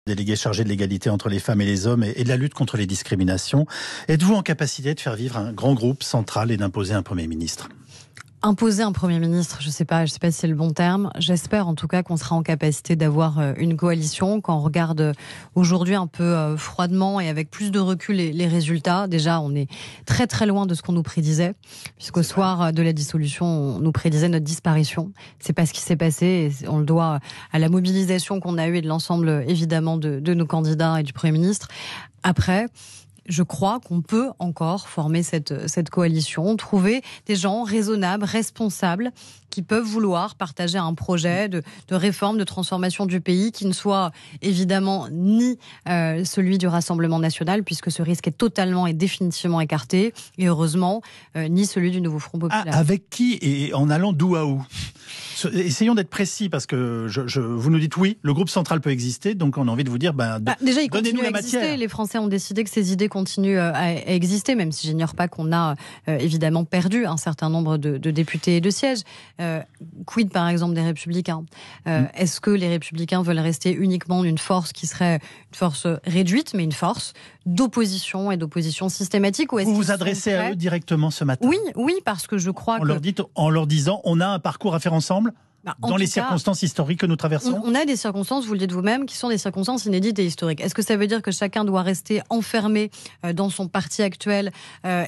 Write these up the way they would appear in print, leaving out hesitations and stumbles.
délégué chargé de l'égalité entre les femmes et les hommes et de la lutte contre les discriminations. Êtes-vous en capacité de faire vivre un grand groupe central et d'imposer un Premier ministre ? Imposer un Premier ministre, je sais pas si c'est le bon terme. J'espère en tout cas qu'on sera en capacité d'avoir une coalition. Quand on regarde aujourd'hui un peu froidement et avec plus de recul les résultats, déjà on est très très loin de ce qu'on nous prédisait, puisqu'au soir de la dissolution, on nous prédisait notre disparition. C'est pas ce qui s'est passé et on le doit à la mobilisation qu'on a eue et de l'ensemble évidemment de nos candidats et du Premier ministre. Après, je crois qu'on peut encore former cette coalition, trouver des gens raisonnables, responsables, qui peuvent vouloir partager un projet de réforme, de transformation du pays qui ne soit évidemment ni celui du Rassemblement national, puisque ce risque est totalement et définitivement écarté, et heureusement, ni celui du Nouveau Front populaire. Ah, avec qui et en allant d'où à où ? Essayons d'être précis, parce que vous nous dites oui, le groupe central peut exister, donc on a envie de vous dire, déjà il donnez-nous continue la à exister. matière. Les Français ont décidé que ces idées continuent à exister, même si j'ignore pas qu'on a évidemment perdu un certain nombre de députés et de sièges. Quid par exemple des Républicains ? Est-ce que les Républicains veulent rester uniquement une force qui serait une force réduite, mais une force d'opposition et d'opposition systématique, ou est-ce vous vous adressez à eux directement ce matin ? Oui, parce que je crois en leur disant, on a un parcours à faire ensemble ? Dans les circonstances historiques que nous traversons ? On a des circonstances, vous le dites vous-même, qui sont des circonstances inédites et historiques. Est-ce que ça veut dire que chacun doit rester enfermé dans son parti actuel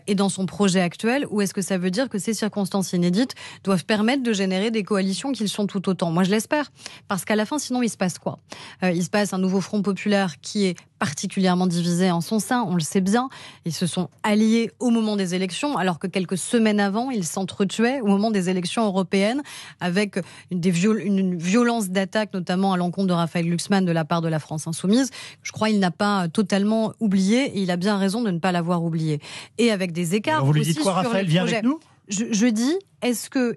et dans son projet actuel, ou est-ce que ça veut dire que ces circonstances inédites doivent permettre de générer des coalitions qui le sont tout autant ? Moi, je l'espère, parce qu'à la fin, sinon, il se passe quoi ? Il se passe un nouveau Front populaire qui est particulièrement divisé en son sein, on le sait bien. Ils se sont alliés au moment des élections, alors que quelques semaines avant, ils s'entretuaient au moment des élections européennes, avec une violence d'attaque, notamment à l'encontre de Raphaël Glucksmann de la part de la France Insoumise. Je crois qu'il n'a pas totalement oublié, et il a bien raison de ne pas l'avoir oublié. Et avec des écarts. Alors vous lui dites quoi, Raphaël ? Viens avec nous ? Je dis, est-ce que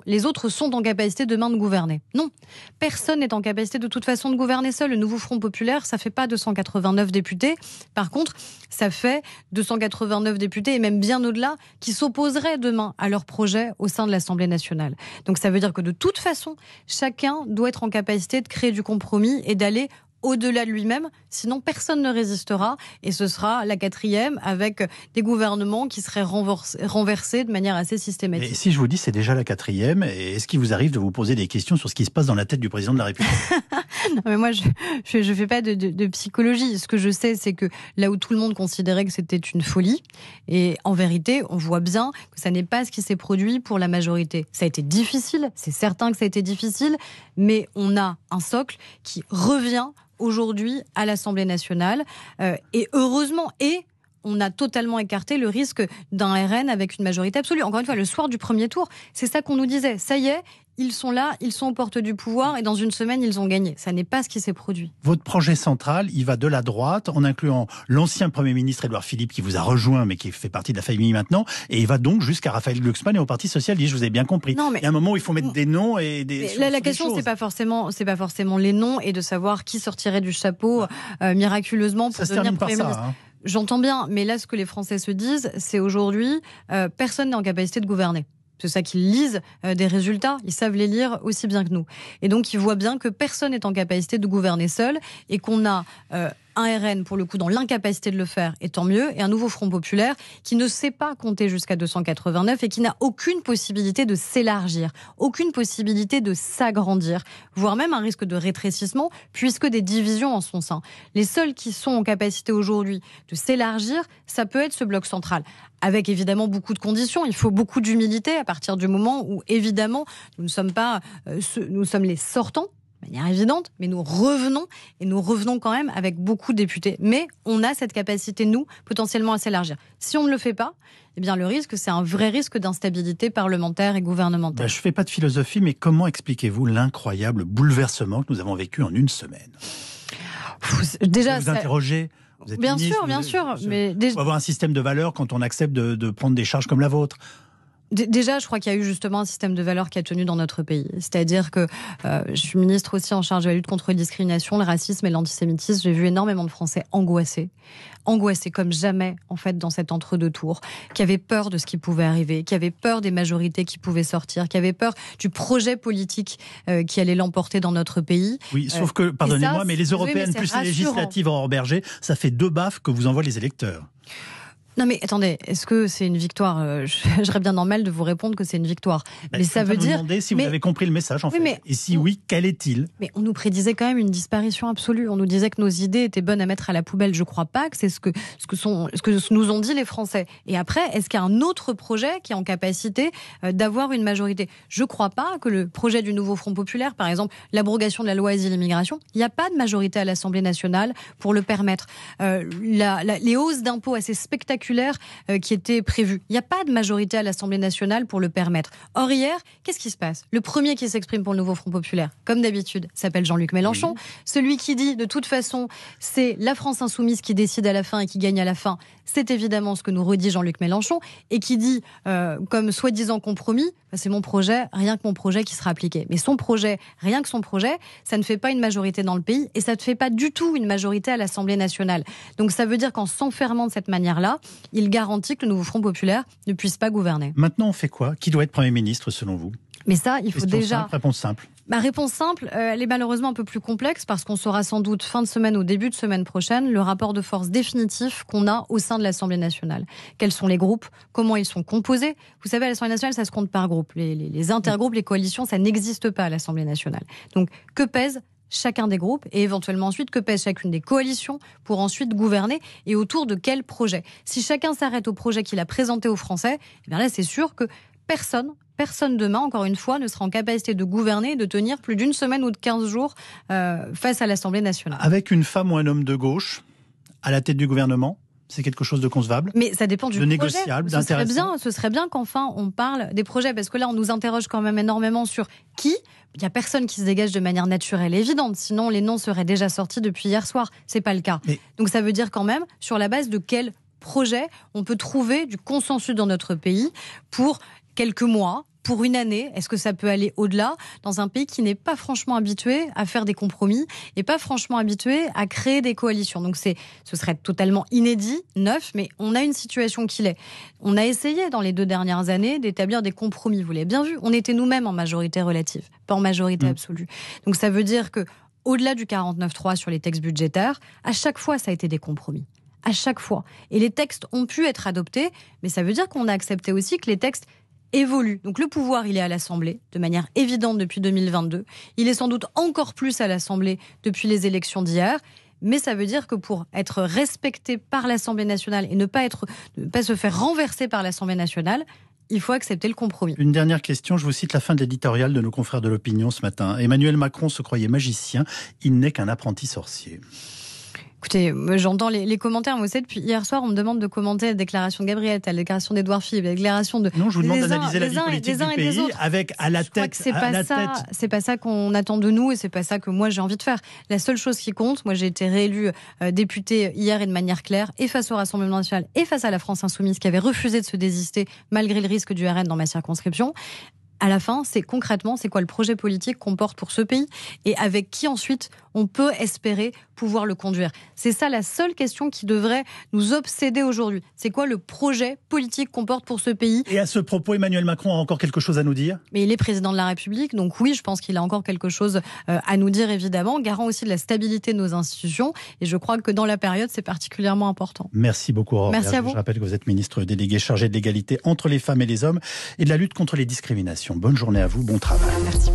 les autres sont en capacité demain de gouverner ? Non. Personne n'est en capacité de toute façon de gouverner seul. Le nouveau Front populaire, ça fait pas 289 députés. Par contre, ça fait 289 députés, et même bien au-delà, qui s'opposeraient demain à leur projet au sein de l'Assemblée nationale. Donc ça veut dire que de toute façon, chacun doit être en capacité de créer du compromis et d'aller au-delà de lui-même, sinon personne ne résistera, et ce sera la quatrième avec des gouvernements qui seraient renversés de manière assez systématique. Et si je vous dis c'est déjà la quatrième, est-ce qu'il vous arrive de vous poser des questions sur ce qui se passe dans la tête du président de la République ? Non, mais moi, je fais pas de psychologie. Ce que je sais, c'est que là où tout le monde considérait que c'était une folie, et en vérité, on voit bien que ça n'est pas ce qui s'est produit pour la majorité. Ça a été difficile, c'est certain que ça a été difficile, mais on a un socle qui revient aujourd'hui à l'Assemblée nationale, et heureusement, on a totalement écarté le risque d'un RN avec une majorité absolue. Encore une fois, le soir du premier tour, c'est ça qu'on nous disait. Ça y est, ils sont là, ils sont aux portes du pouvoir, et dans une semaine, ils ont gagné. Ça n'est pas ce qui s'est produit. Votre projet central, il va de la droite, en incluant l'ancien Premier ministre Édouard Philippe, qui vous a rejoint, mais qui fait partie de la famille maintenant, et il va donc jusqu'à Raphaël Glucksmann et au Parti socialiste. Je vous ai bien compris. Non, mais il y a un moment où il faut mettre des noms et des... La question, c'est pas forcément les noms et de savoir qui sortirait du chapeau miraculeusement pour devenir Premier ministre. J'entends bien, mais là, ce que les Français se disent, c'est aujourd'hui, personne n'est en capacité de gouverner. C'est ça qu'ils lisent des résultats, ils savent les lire aussi bien que nous. Et donc, ils voient bien que personne n'est en capacité de gouverner seul, et qu'on a un RN, pour le coup, dans l'incapacité de le faire, et tant mieux, et un nouveau Front populaire qui ne sait pas compter jusqu'à 289 et qui n'a aucune possibilité de s'élargir, aucune possibilité de s'agrandir, voire même un risque de rétrécissement, puisque des divisions en son sein. Les seuls qui sont en capacité aujourd'hui de s'élargir, ça peut être ce bloc central, avec évidemment beaucoup de conditions. Il faut beaucoup d'humilité à partir du moment où, évidemment, nous ne sommes pas, nous sommes les sortants, de manière évidente, mais nous revenons quand même avec beaucoup de députés. Mais on a cette capacité, nous, potentiellement à s'élargir. Si on ne le fait pas, eh bien le risque, c'est un vrai risque d'instabilité parlementaire et gouvernementale. Je ne fais pas de philosophie, mais comment expliquez-vous l'incroyable bouleversement que nous avons vécu en une semaine ? Déjà, vous interrogez ? Vous êtes bien sûr. Mais il faut avoir un système de valeurs quand on accepte de prendre des charges comme la vôtre. Déjà, je crois qu'il y a eu justement un système de valeurs qui a tenu dans notre pays. C'est-à-dire que je suis ministre aussi en charge de la lutte contre les discriminations, le racisme et l'antisémitisme. J'ai vu énormément de Français angoissés comme jamais en fait dans cet entre-deux-tours, qui avaient peur de ce qui pouvait arriver, qui avaient peur des majorités qui pouvaient sortir, qui avaient peur du projet politique qui allait l'emporter dans notre pays. Oui, sauf que, pardonnez-moi, mais les européennes plus les législatives en Berger, ça fait 2 baffes que vous envoient les électeurs. Non mais attendez, est-ce que c'est une victoire ? Je serais bien normal de vous répondre que c'est une victoire. Mais ça veut dire... demander si vous avez compris le message en fait. Et si oui, quel est-il ? Mais on nous prédisait quand même une disparition absolue. On nous disait que nos idées étaient bonnes à mettre à la poubelle. Je crois pas que c'est ce que nous ont dit les Français. Et après, est-ce qu'il y a un autre projet qui est en capacité d'avoir une majorité ? Je crois pas que le projet du nouveau Front populaire, par exemple, l'abrogation de la loi Asile-Immigration, il n'y a pas de majorité à l'Assemblée nationale pour le permettre. Les hausses d'impôts assez spectaculaires qui étaient prévues. Il n'y a pas de majorité à l'Assemblée nationale pour le permettre. Or, hier, qu'est-ce qui se passe ? Le premier qui s'exprime pour le nouveau Front populaire, comme d'habitude, s'appelle Jean-Luc Mélenchon. Celui qui dit, de toute façon, c'est la France insoumise qui décide à la fin et qui gagne à la fin. C'est évidemment ce que nous redit Jean-Luc Mélenchon. Et qui dit, comme soi-disant compromis, c'est mon projet, rien que mon projet qui sera appliqué. Mais son projet, rien que son projet, ça ne fait pas une majorité dans le pays et ça ne fait pas du tout une majorité à l'Assemblée nationale. Donc ça veut dire qu'en s'enfermant de cette manière-là, il garantit que le nouveau Front populaire ne puisse pas gouverner. Maintenant, on fait quoi ? Qui doit être Premier ministre selon vous ? Mais ça, il faut déjà... Réponse simple. Réponse simple, elle est malheureusement un peu plus complexe parce qu'on saura sans doute fin de semaine ou début de semaine prochaine le rapport de force définitif qu'on a au sein de l'Assemblée nationale. Quels sont les groupes ? Comment ils sont composés ? Vous savez, à l'Assemblée nationale, ça se compte par groupe. Les intergroupes, les coalitions, ça n'existe pas à l'Assemblée nationale. Donc, que pèse chacun des groupes et éventuellement ensuite que pèse chacune des coalitions pour ensuite gouverner et autour de quel projet ? Si chacun s'arrête au projet qu'il a présenté aux Français, eh bien là, c'est sûr que personne demain, encore une fois, ne sera en capacité de gouverner et de tenir plus d'une semaine ou de 15 jours face à l'Assemblée nationale. Avec une femme ou un homme de gauche à la tête du gouvernement ? C'est quelque chose de concevable ? Mais ça dépend du projet. Négociable, d'intéressant. Ce serait bien qu'enfin on parle des projets, parce que là on nous interroge quand même énormément sur qui. Il n'y a personne qui se dégage de manière naturelle et évidente, sinon les noms seraient déjà sortis depuis hier soir. C'est pas le cas. Donc ça veut dire quand même sur la base de quel projet on peut trouver du consensus dans notre pays pour quelques mois, pour une année. Est-ce que ça peut aller au-delà dans un pays qui n'est pas franchement habitué à faire des compromis et pas franchement habitué à créer des coalitions. Donc ce serait totalement inédit, neuf, mais on a une situation qu'il est. On a essayé dans les 2 dernières années d'établir des compromis, vous l'avez bien vu. On était nous-mêmes en majorité relative, pas en majorité absolue. Donc ça veut dire que au-delà du 49.3 sur les textes budgétaires, à chaque fois ça a été des compromis. À chaque fois. Et les textes ont pu être adoptés, mais ça veut dire qu'on a accepté aussi que les textes évolue. Donc le pouvoir, il est à l'Assemblée, de manière évidente depuis 2022. Il est sans doute encore plus à l'Assemblée depuis les élections d'hier. Mais ça veut dire que pour être respecté par l'Assemblée nationale et ne pas se faire renverser par l'Assemblée nationale, il faut accepter le compromis. Une dernière question, je vous cite la fin de l'éditorial de nos confrères de l'Opinion ce matin. Emmanuel Macron se croyait magicien, il n'est qu'un apprenti sorcier. Écoutez, j'entends les commentaires. Moi aussi, depuis hier soir, on me demande de commenter la déclaration de Gabriel Attal, la déclaration d'Édouard Philippe, la déclaration de... Non, je vous demande d'analyser la vie politique du pays avec à la tête... C'est pas ça qu'on attend de nous et c'est pas ça que moi j'ai envie de faire. La seule chose qui compte, moi j'ai été réélue députée hier et de manière claire, et face au Rassemblement national et face à la France insoumise qui avait refusé de se désister malgré le risque du RN dans ma circonscription. À la fin, c'est concrètement, c'est quoi le projet politique qu'on porte pour ce pays et avec qui ensuite on peut espérer pouvoir le conduire. C'est ça la seule question qui devrait nous obséder aujourd'hui. C'est quoi le projet politique qu'on porte pour ce pays ? Et à ce propos, Emmanuel Macron a encore quelque chose à nous dire ? Mais il est président de la République, donc oui, je pense qu'il a encore quelque chose à nous dire évidemment, garant aussi de la stabilité de nos institutions. Et je crois que dans la période, c'est particulièrement important. Merci beaucoup, Aurore. Merci à vous. Je rappelle que vous êtes ministre délégué chargé de l'égalité entre les femmes et les hommes et de la lutte contre les discriminations. Bonne journée à vous, bon travail. Merci.